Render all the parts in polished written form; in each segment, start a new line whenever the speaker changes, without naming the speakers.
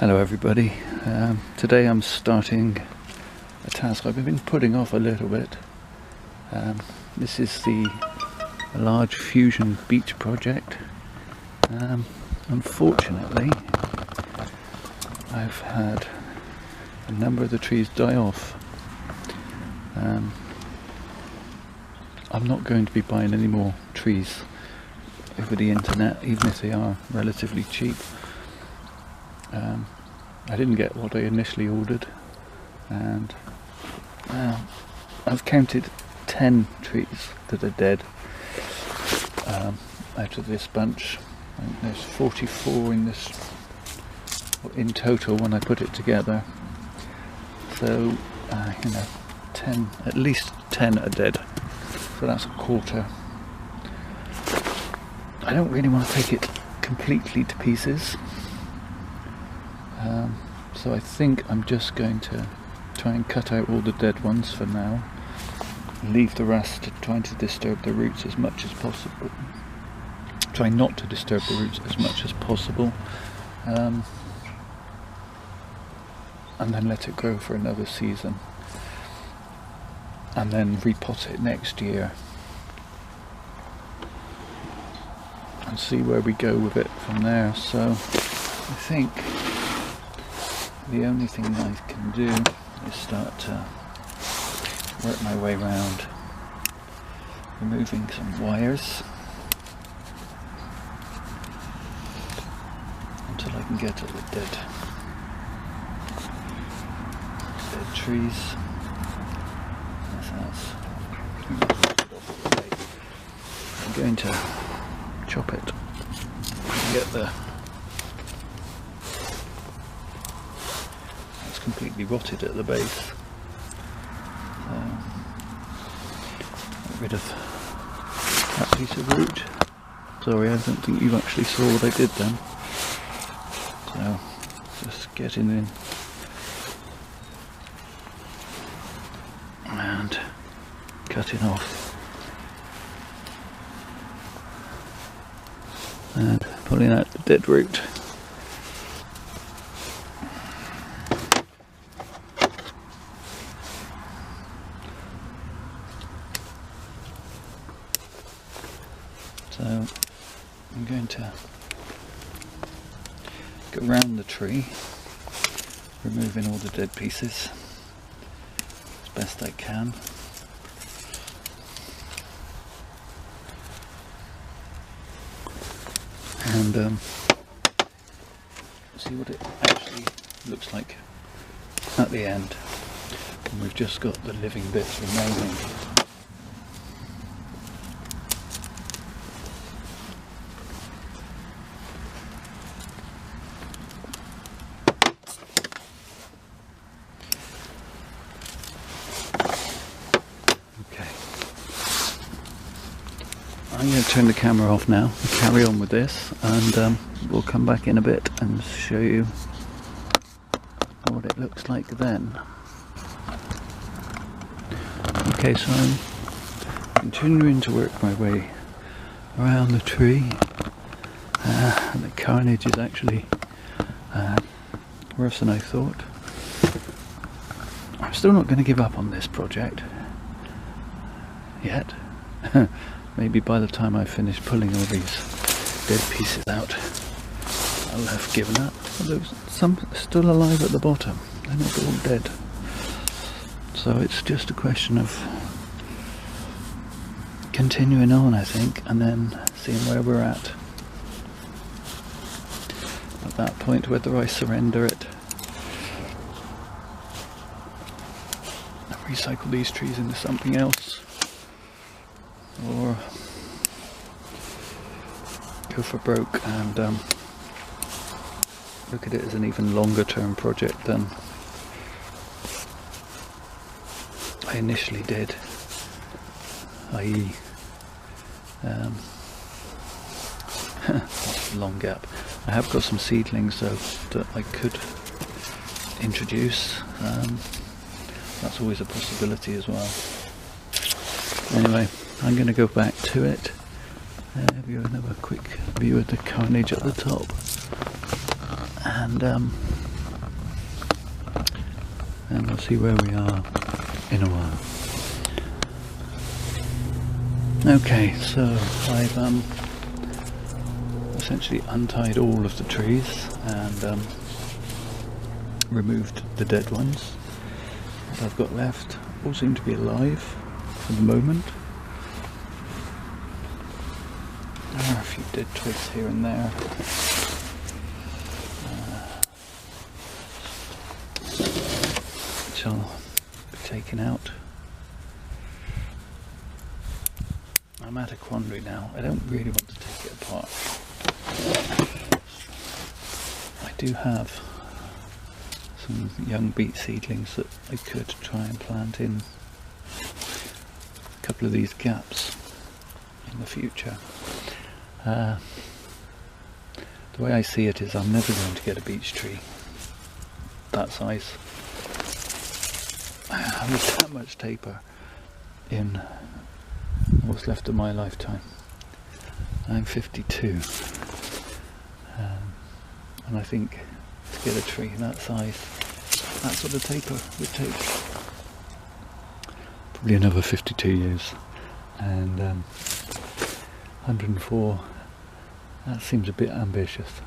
Hello everybody. Today I'm starting a task I've been putting off a little bit. This is the large fusion beech project. Unfortunately, I've had a number of the trees die off. I'm not going to be buying any more trees over the internet, even if they are relatively cheap. I didn't get what I initially ordered, and I've counted 10 trees that are dead out of this bunch. And there's 44 in this in total when I put it together. So 10, at least 10 are dead. So that's a quarter. I don't really want to take it completely to pieces. So I think I'm just going to try and cut out all the dead ones for now, leave the rest trying to disturb the roots as much as possible. Try not to disturb the roots as much as possible, and then let it grow for another season, and then repot it next year and see where we go with it from there. So I think the only thing I can do is start to work my way around removing some wires until I can get at the dead trees. I'm going to chop it and get the completely rotted at the base. Get rid of that piece of root. Sorry, I don't think you actually saw what I did then. So just getting in and cutting off and pulling out the dead root. So I'm going to go round the tree, removing all the dead pieces as best I can. And see what it actually looks like at the end. And we've just got the living bits remaining. I'm going to turn the camera off now and carry on with this, and we'll come back in a bit and show you what it looks like then. Okay, so I'm continuing to work my way around the tree, and the carnage is actually worse than I thought. I'm still not going to give up on this project yet. Maybe by the time I finish pulling all these dead pieces out, I'll have given up. There's some still alive at the bottom. They're not all dead. So it's just a question of continuing on, I think, and then seeing where we're at that point, whether I surrender it, recycle these trees into something else, or go for broke and look at it as an even longer term project than I initially did, i.e. long gap. I have got some seedlings though that I could introduce. That's always a possibility as well. Anyway, I'm going to go back to it. Have you another quick view of the carnage at the top, and and we'll see where we are in a while. Okay, so I've essentially untied all of the trees and removed the dead ones. What I've got left all seem to be alive for the moment. There are a few dead twigs here and there. Which I'll be taking out. I'm at a quandary now. I don't really want to take it apart. I do have some young beet seedlings that I could try and plant in a couple of these gaps in the future. The way I see it is I'm never going to get a beech tree that size with that much taper in what's left of my lifetime. I'm 52 and I think to get a tree that size, that sort of taper would take probably another 52 years, and 104, that seems a bit ambitious.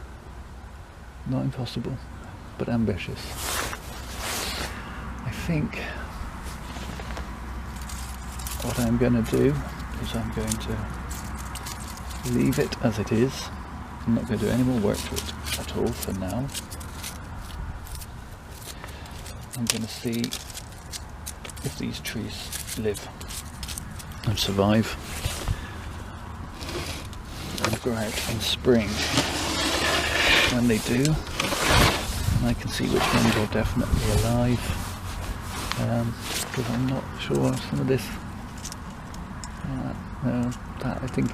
Not impossible, but ambitious. I think what I'm going to do is I'm going to leave it as it is. I'm not going to do any more work to it at all for now. I'm going to see if these trees live and survive and grow out in spring. When they do, I can see which ones are definitely alive, because I'm not sure some of this, that I think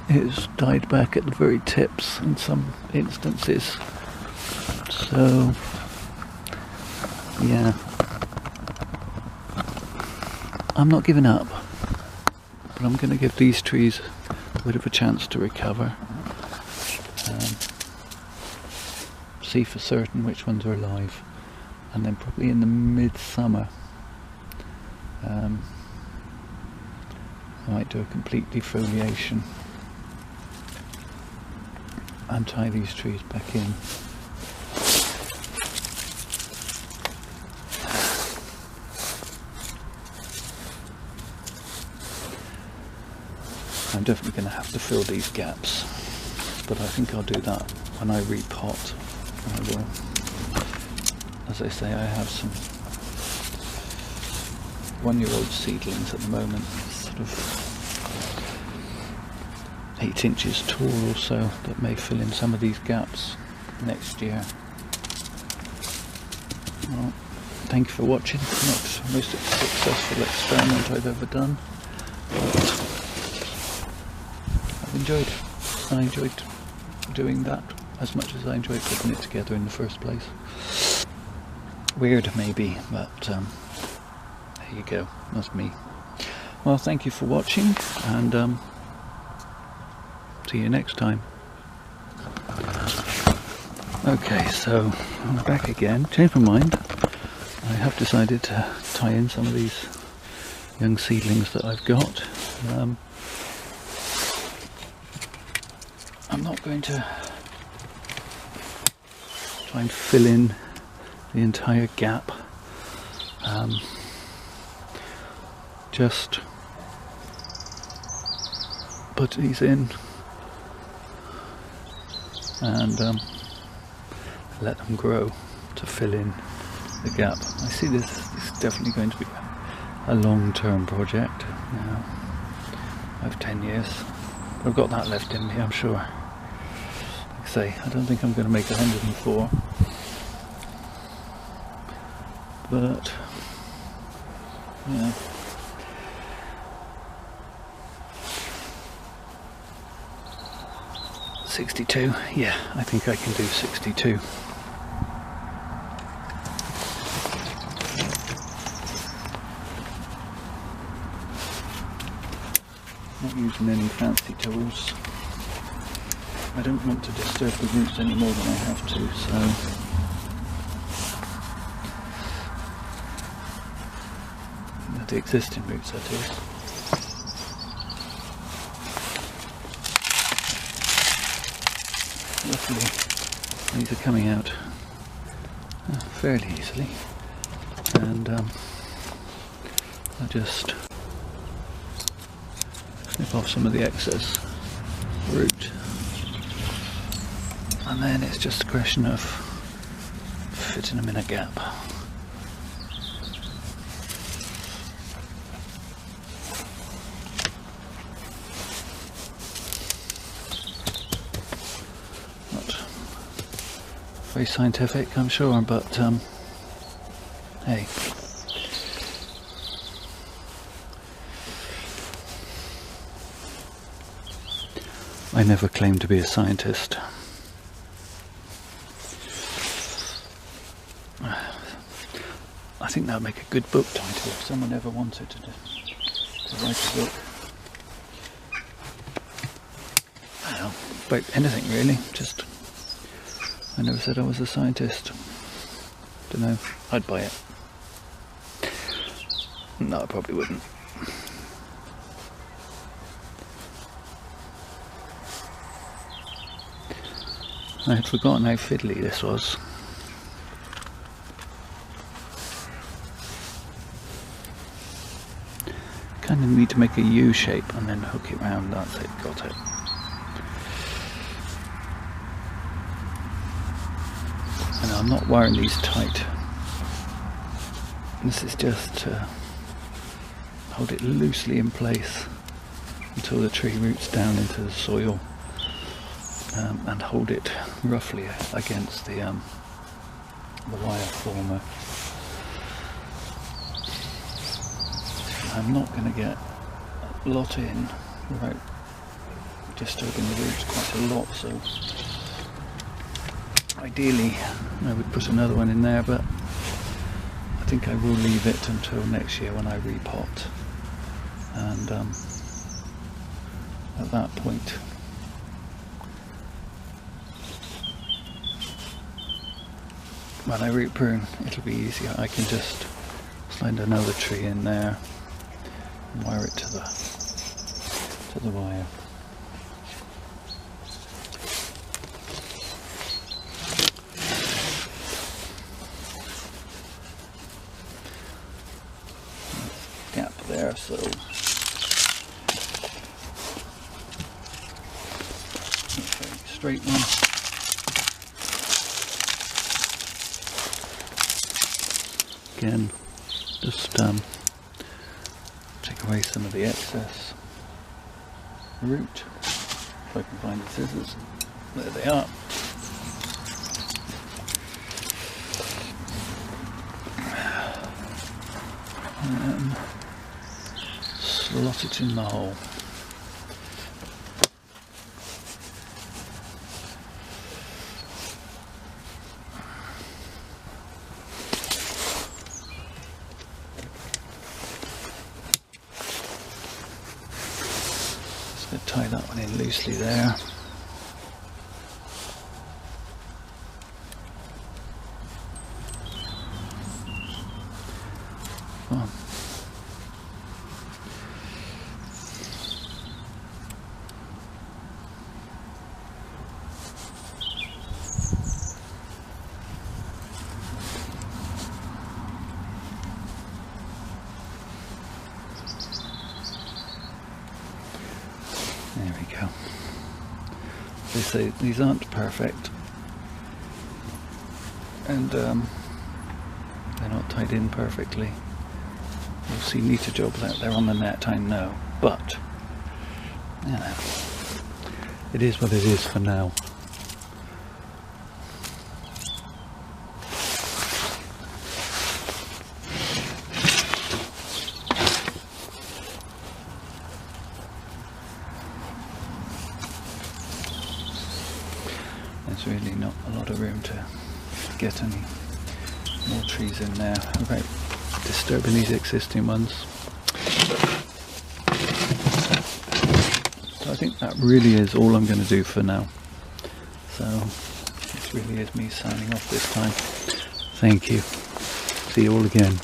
it's died back at the very tips in some instances. So yeah, I'm not giving up, but I'm going to give these trees a bit of a chance to recover. See for certain which ones are alive, and then probably in the midsummer I might do a complete defoliation and tie these trees back in. I'm definitely going to have to fill these gaps, but I think I'll do that when I repot. I will. As I say, I have some 1-year-old seedlings at the moment, sort of 8 inches tall or so, that may fill in some of these gaps next year. Well, thank you for watching. Not the most successful experiment I've ever done, but I've enjoyed it. I enjoyed doing that as much as I enjoyed putting it together in the first place. Weird maybe, but there you go, that's me. Well, thank you for watching, and see you next time. Okay, so I'm back again. Changed my mind. I have decided to tie in some of these young seedlings that I've got. I'm not going to try and fill in the entire gap. Just put these in and let them grow to fill in the gap. I see this is definitely going to be a long-term project. Now, I have 10 years, but I've got that left in me, I'm sure. Like I say, I don't think I'm going to make 104, but yeah. $62, yeah, I think I can do 62. Not using any fancy tools. I don't want to disturb the roots any more than I have to, so the existing roots, that is. Luckily, these are coming out fairly easily, and I'll just snip off some of the excess root, and then it's just a question of fitting them in a gap. Not very scientific, I'm sure, but hey. I never claimed to be a scientist. I think that would make a good book title if someone ever wanted to write a book. I don't know, about anything really, just I never said I was a scientist. Don't know, I'd buy it. No, I probably wouldn't. I had forgotten how fiddly this was. Kind of need to make a U shape and then hook it round. That's it, got it. And I'm not wiring these tight. This is just to hold it loosely in place until the tree roots down into the soil. And hold it roughly against the wire former. I'm not going to get a lot in without disturbing the roots quite a lot, so ideally I would put another one in there, but I think I will leave it until next year when I repot, and at that point when I root prune, it'll be easier. I can just slide another tree in there and wire it to the wire. Gap there, so straight one. Again, just take away some of the excess root. If I can find the scissors. There they are. And slot it in the hole. Tie that one in loosely there. Oh. There we go. They say these aren't perfect, and they're not tied in perfectly. You'll see neater jobs out there on the net, I know, but you know, it is what it is for now. There's really not a lot of room to get any more trees in there without disturbing these existing ones. So I think that really is all I'm going to do for now. So this really is me signing off this time. Thank you. See you all again.